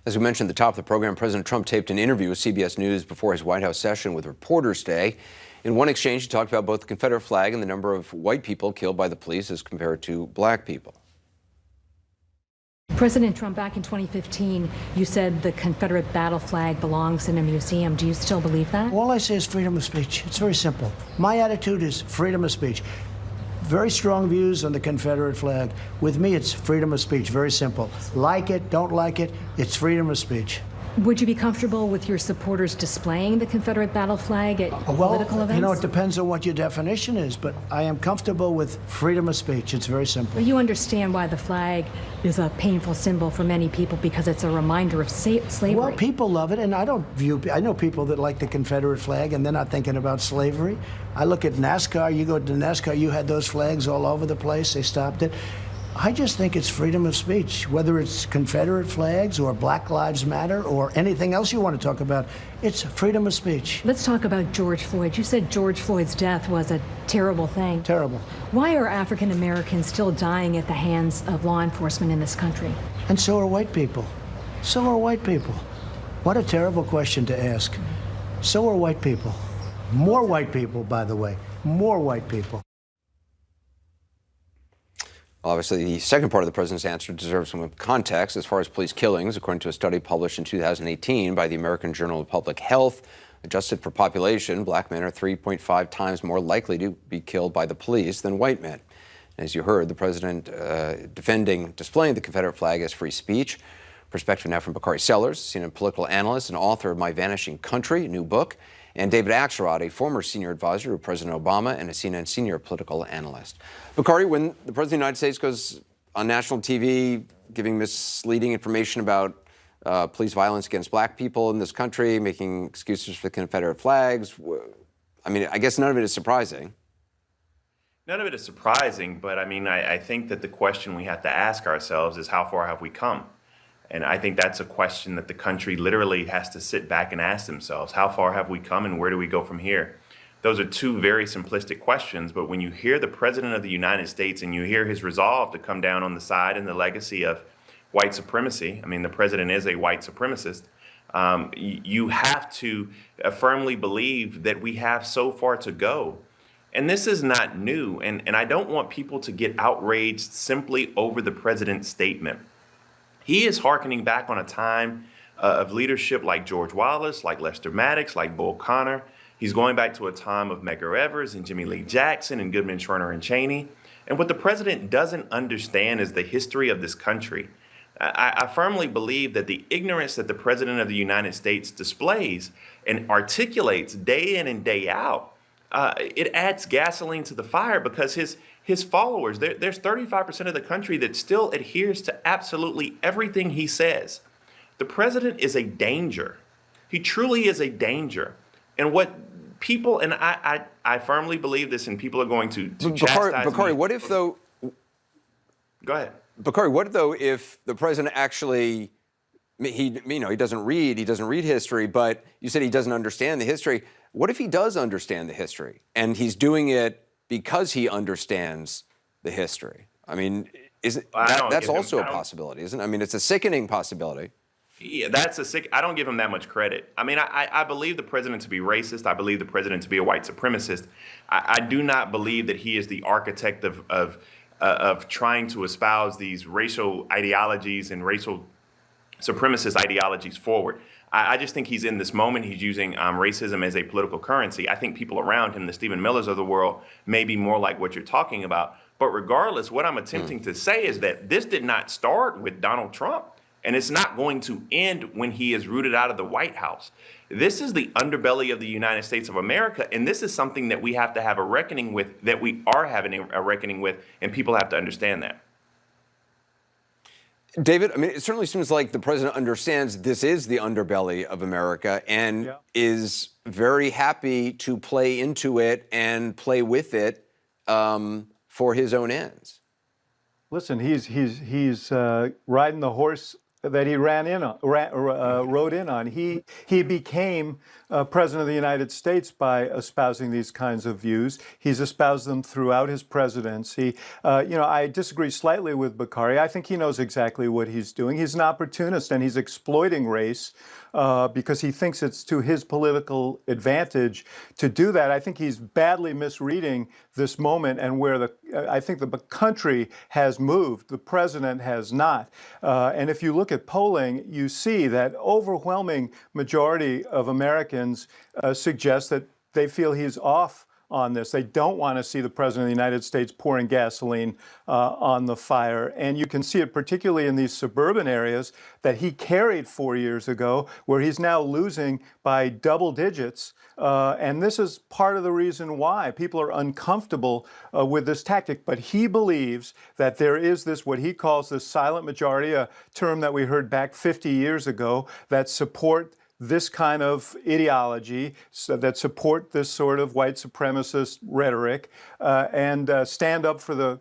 As we mentioned at the top of the program, President Trump taped an interview with CBS News before his White House session with reporters today. In one exchange, he talked about both the Confederate flag and the number of white people killed by the police as compared to black people. President Trump, back in 2015, you said the Confederate battle flag belongs in a museum. Do you still believe that? All I say is freedom of speech. It's very simple. My attitude is freedom of speech. Very strong views on the Confederate flag. With me, it's freedom of speech. Very simple. Like it, don't like it, it's freedom of speech. Would you be comfortable with your supporters displaying the Confederate battle flag at political events? You know, it depends on what your definition is, but I am comfortable with freedom of speech. It's very simple. You understand why the flag is a painful symbol for many people because it's a reminder of slavery. Well, people love it, and I know people that like the Confederate flag, and they're not thinking about slavery. I look at NASCAR. You go to NASCAR, you had those flags all over the place. They stopped it. I just think it's freedom of speech, whether it's Confederate flags or Black Lives Matter or anything else you want to talk about. It's freedom of speech. Let's talk about George Floyd. You said George Floyd's death was a terrible thing. Terrible. Why are African Americans still dying at the hands of law enforcement in this country? And so are white people. So are white people. What a terrible question to ask. So are white people. More white people, by the way. More white people. Obviously, the second part of the president's answer deserves some context as far as police killings, according to a study published in 2018 by the American Journal of Public Health. Adjusted for population, black men are 3.5 times more likely to be killed by the police than white men. As you heard, the president displaying the Confederate flag as free speech. Perspective now from Bakari Sellers, CNN political analyst and author of My Vanishing Country, a new book, and David Axelrod, a former senior advisor to President Obama and a CNN senior political analyst. Bakari, when the President of the United States goes on national TV giving misleading information about police violence against black people in this country, making excuses for Confederate flags, I mean, I guess none of it is surprising. None of it is surprising, but I mean, I think that the question we have to ask ourselves is how far have we come? And I think that's a question that the country literally has to sit back and ask themselves. How far have we come and where do we go from here? Those are two very simplistic questions, but when you hear the President of the United States and you hear his resolve to come down on the side and the legacy of white supremacy, I mean, the president is a white supremacist, you have to firmly believe that we have so far to go. And this is not new, and I don't want people to get outraged simply over the president's statement. He is hearkening back on a time of leadership like George Wallace, like Lester Maddox, like Bull Connor. He's going back to a time of Medgar Evers and Jimmy Lee Jackson and Goodman, Schwerner, and Cheney. And what the president doesn't understand is the history of this country. I firmly believe that the ignorance that the president of the United States displays and articulates day in and day out, it adds gasoline to the fire because his followers, there's 35% of the country that still adheres to absolutely everything he says. The president is a danger. He truly is a danger. And what people, and I firmly believe this, and people are going to chastise Bakari, me. what if though? Go ahead. Bakari, what though if the president actually, he doesn't read history, but you said he doesn't understand the history. What if he does understand the history and he's doing it because he understands the history? I mean, that's also a possibility, isn't it? I mean, it's a sickening possibility. Yeah, I don't give him that much credit. I mean, I believe the president to be racist. I believe the president to be a white supremacist. I do not believe that he is the architect of trying to espouse these racial ideologies and racial supremacist ideologies forward. I just think he's in this moment. He's using racism as a political currency. I think people around him, the Stephen Millers of the world, may be more like what you're talking about. But regardless, what I'm attempting to say is that this did not start with Donald Trump, and it's not going to end when he is rooted out of the White House. This is the underbelly of the United States of America, and this is something that we have to have a reckoning with, that we are having a reckoning with, and people have to understand that. David, I mean, it certainly seems like the president understands this is the underbelly of America and is very happy to play into it and play with it for his own ends. Listen, he's riding the horse that he rode in on. He became president of the United States by espousing these kinds of views. He's espoused them throughout his presidency. I disagree slightly with Bakari. I think he knows exactly what he's doing. He's an opportunist, and he's exploiting race because he thinks it's to his political advantage to do that. I think he's badly misreading this moment and where I think the country has moved. The president has not. And if you look at polling, you see that overwhelming majority of Americans suggest that they feel he's off on this. They don't want to see the president of the United States pouring gasoline on the fire. And you can see it particularly in these suburban areas that he carried 4 years ago, where he's now losing by double digits. And this is part of the reason why people are uncomfortable with this tactic. But he believes that there is this, what he calls the silent majority, a term that we heard back 50 years ago, that support this kind of ideology, that support this sort of white supremacist rhetoric, and stand up for the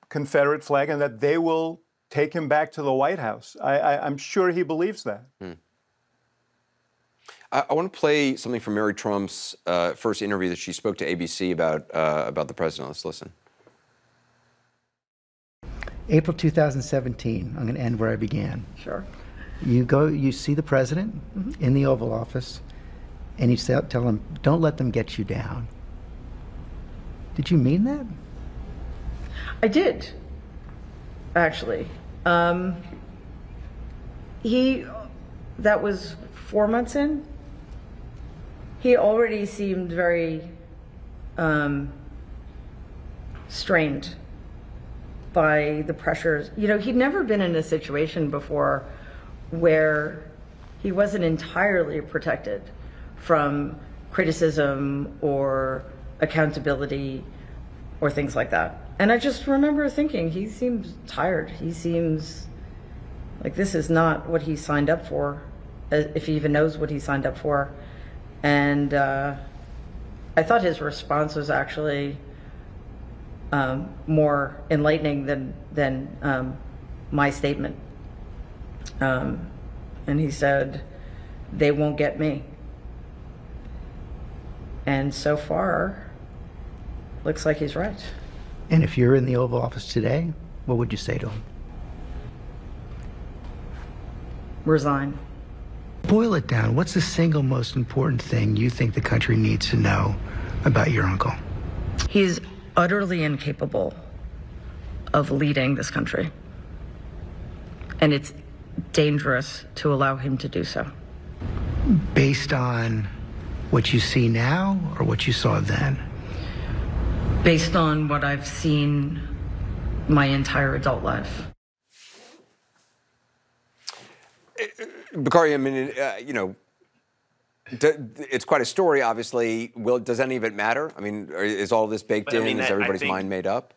Confederate flag, and that they will take him back to the White House. I'm sure he believes that. I want to play something from Mary Trump's first interview that she spoke to ABC about the president. Let's listen. April 2017, I'm going to end where I began. Sure. You see the president in the Oval Office, and you tell him, don't let them get you down. Did you mean that? I did, actually. That was 4 months in. He already seemed very strained by the pressures. He'd never been in a situation before where he wasn't entirely protected from criticism or accountability or things like that. And I just remember thinking, he seems tired. He seems like this is not what he signed up for, if he even knows what he signed up for. And I thought his response was actually more enlightening than my statement. And he said, they won't get me. And so far, looks like he's right. And if you're in the Oval Office today, what would you say to him? Resign. Boil it down. What's the single most important thing you think the country needs to know about your uncle? He's utterly incapable of leading this country. And it's dangerous to allow him to do so. Based on what you see now or what you saw then? Based on what I've seen my entire adult life. Bakari, I mean, it's quite a story, obviously. Does any of it matter? I mean, is all this baked in? Is everybody's mind made up?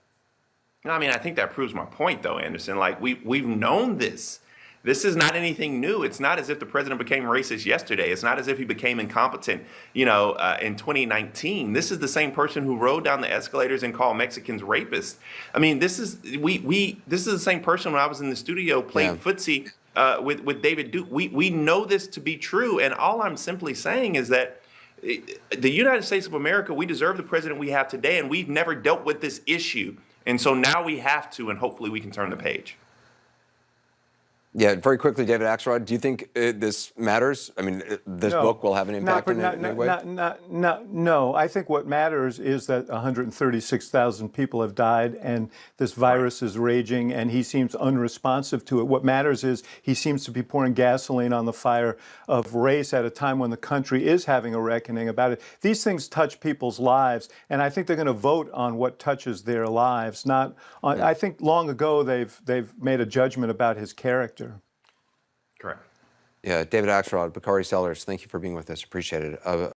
No, I mean, I think that proves my point, though, Anderson. Like, we've known this. This is not anything new. It's not as if the president became racist yesterday. It's not as if he became incompetent, in 2019. This is the same person who rode down the escalators and called Mexicans rapists. I mean, this is the same person when I was in the studio playing footsie with David Duke. We know this to be true, and all I'm simply saying is that the United States of America, we deserve the president we have today, and we've never dealt with this issue. And so now we have to, and hopefully we can turn the page. Yeah, very quickly, David Axelrod, do you think this matters? I mean, this book will have an impact in any way? No, I think what matters is that 136,000 people have died and this virus is raging and he seems unresponsive to it. What matters is he seems to be pouring gasoline on the fire of race at a time when the country is having a reckoning about it. These things touch people's lives, and I think they're going to vote on what touches their lives, not on, I think long ago they've made a judgment about his character. Correct. Yeah, David Axelrod, Bakari Sellers, thank you for being with us. Appreciate it.